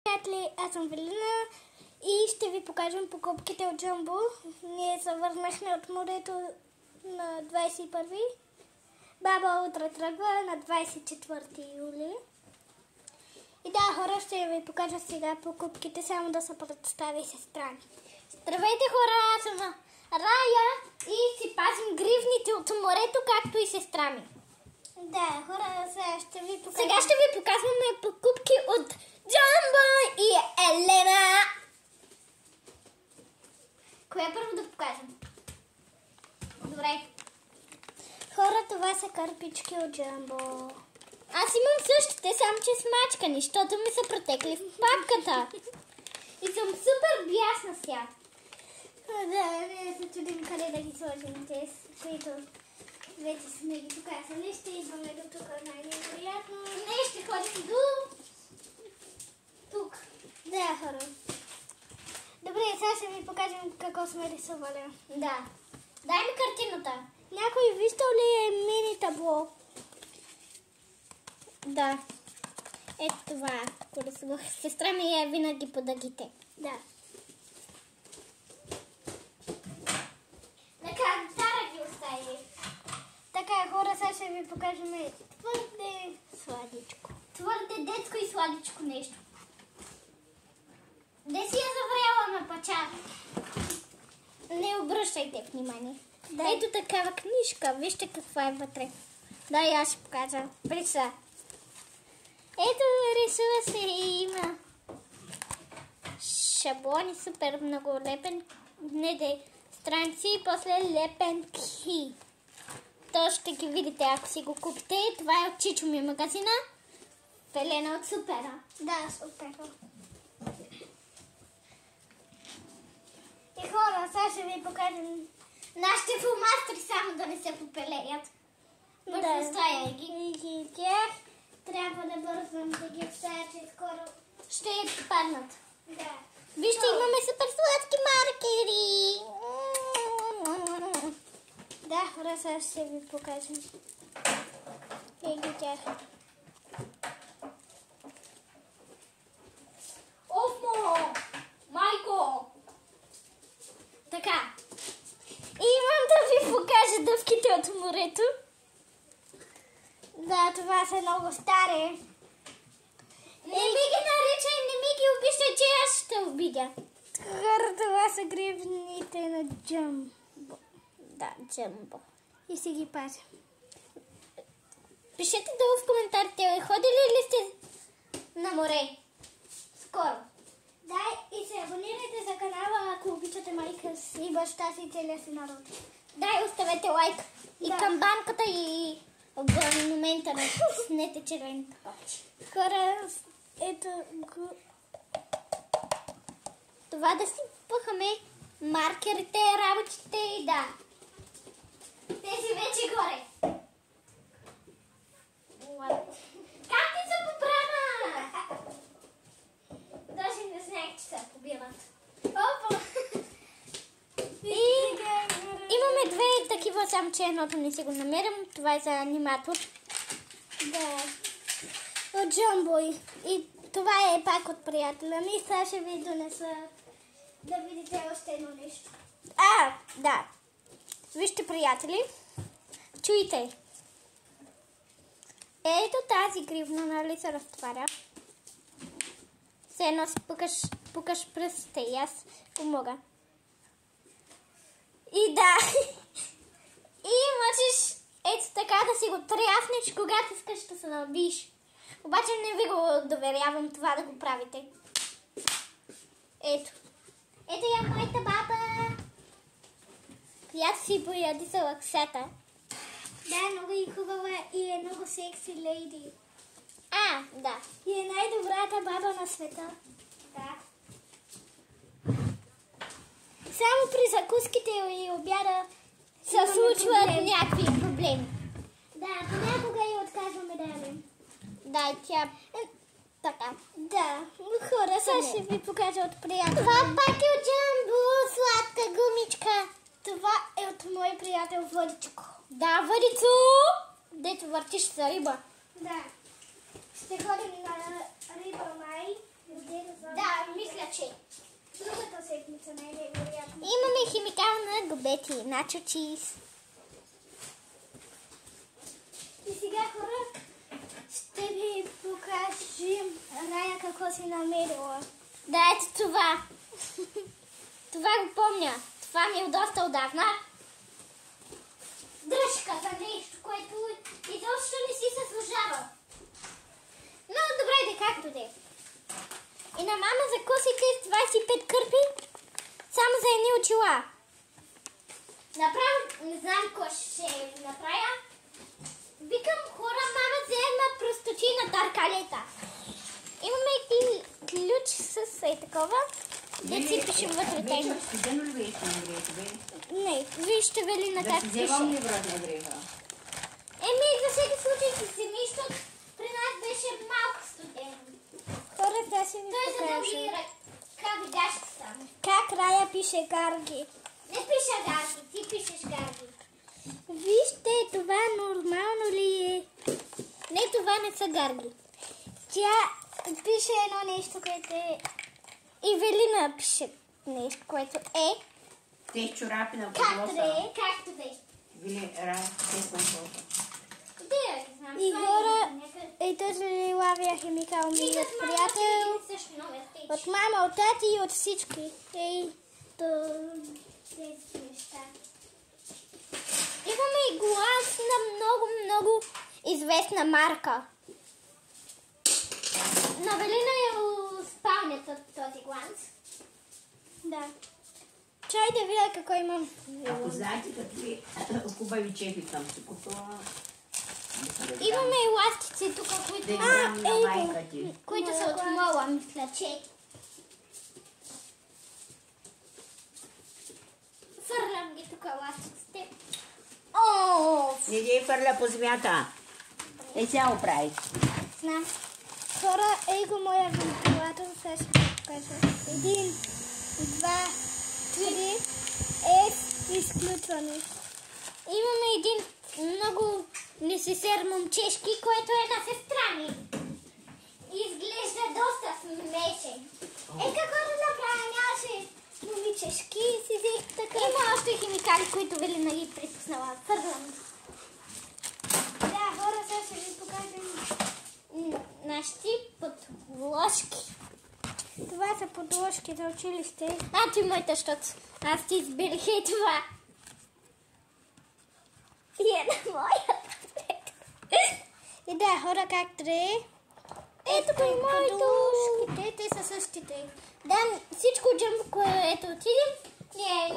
Приятели, аз съм Велина и ще ви покажем покупките от Джамбо. Ние се върнахме от морето на 21-ви. Баба утре тръгва на 24 юли. И да, хора, ще ви покажа сега покупките, само да се представи сестра ми. Здравейте, хора, аз съм Рая и си пазим гривните от морето, както и сестра ми. Да, хора, сега ще ви показваме покупки от Джамбо и Елена. Коя първо да покажем? Добре. Хора, това са кърпички от Джамбо. Аз имам същите, само че смачкани, защото ми са протекли в папката. И съм супер бясна сега. Да, не се чудим къде да ги сложим тези, които вече сме ги показали. Ще идваме до тук най-неприятно. Не, ще ходим до тук. Да, хора. Добре, сега ще ви покажем какво сме рисували. Да. Дай ми картината. Някой виждал ли е мини табло? Да. Ето това, ако рисувах. Сестра ми е винаги по дъгите. Да. На кантара ги остави. Така, хора, сега ще ви покажем твърде сладичко. Твърде детско и сладичко нещо. Де си я завряла на пача? Не обръщайте внимание. Да. Ето такава книжка. Вижте каква е вътре. Да, и аз ще покажа. Приса. Ето, рисува се и има шаблони, супер много лепен. Страници и после лепенки. То ще ги видите, ако си го купите. Това е от Чичо ми магазина. Велена от Супера. Да, Супера. И хора, сега ще ви покажем нашите фломастери, само да не се попелеят. Бързо оставя ги. Тях трябва да бързам да ги оставя, че скоро ще паднат. Да. Вижте, имаме супер сладки маркери. Да, хора, сега ще ви покажем. Ей тях. Офмо! Майко! Така. Имам да ви покажа дъвките от морето. Да, това са много стари. Не ми ги наричай, не ми ги обиждай, че аз ще обидя. Хора, това са гривните на Джамбо. Да, Джамбо. И си ги пазя. Пишете долу в коментарите, ходили ли сте на море? Скоро. Да, и се абонирайте за канала, ако обичате майка си, баща си и целия си народ. Да, и оставете лайк. И камбанката и абонемента на снете червените копче. Хора, ето го. Това да си пъхаме маркерите, работите и да. Тези вече горе. Как ти се поправя? Даже не знаех, че се побиват. Опа! И имаме две такива, само че едното не си го намерям. Това е за аниматор. Да. От Джамбо. И това е пак от приятеля ми. Сега ще ви донеса да видите още едно нещо. Да. Вижте, приятели. Чуйте. Ето тази гривна, нали се разтваря. Все едно си пукаш пръстите и аз помога. И да. И можеш ето така да си го тряснеш, когато искаш да се набиеш. Обаче не ви го доверявам това да го правите. Ето. Ето я моята баба. Която си пояди за лаксата. Да, много и хубава и е много секси лейди. Да. И е най-добрата баба на света. Да. Само при закуските и обяда се случват някакви проблеми. Да, понякога и отказваме да ядем. Да, и тя така. Да, хора, сега ще ви покажа от приятел. Това пак е от Джамбо, сладка гумичка. Това е от мой приятел Владичко. Да, Владицо! Дето въртиш за риба. Да. Ще ходим на риба май. Да, мисля, че. Другата седмица най-вероятно. Имаме химикална губети, начо чиз. И сега, хора, ще ви покажем Рая какво си намерила. Да, ето това. Това го помня. Това ми е доста отдавна. Дръжка за нещо, което изобщо не си се служава. Но добре, де както де. И на мама за косите с 25 кърпи, само за едни очила. Направо не знам кой ще направя. Викам, хора, мама взема простотина таркалета. Имаме и ключ с такова. Да си пишем вътре тайно. Не, вижте Велина как пише. За всеки случай си вземи, защото при нас беше малко студено. Хора, сега си ви покажа. Той задължи ръка видяшка само. Как Рая пише гарги? Не пише гарги, ти пишеш гарги. Вижте, това нормално ли е? Не, това не са гарги. Тя пише едно нещо, което е... И Велина пише нещо, което е... Те чорапи на подноса. Както да е. Вили, Рая, те съм толкова. И хора, и този лавия химикал ми е приятел. От мама, от тати и от всички. Имаме и глас на много известна марка. На Велина е спалнята този глас. Да. Чай да видя какво имам. Ако знаете какви хубави чефи съм си купила. Имаме и ластици тук, които са от мола, мисля, че. Фърлям ги тук ластиците. Не ги фърля по земята. Сега го прави. Знам. Хора, го моя вентилатор, сега ще покажа. 1, 2, 3, изключване. Имаме един много несесер момчешки, който е на сестра ми. Изглежда доста смешен. Какво да направя? Нямаше момичешки и си взех така. Има още химикали, които Велина ги припуснала. Фърдам. Да, хора, сега ще ви покажем нашите подложки. Това са подложки за училище. Ти моята, защото аз ти избелих и това. И една моя. И да, хора, как трябва. Ето и моите. Те са същите. Да, всичко джамбо, което отидем, ние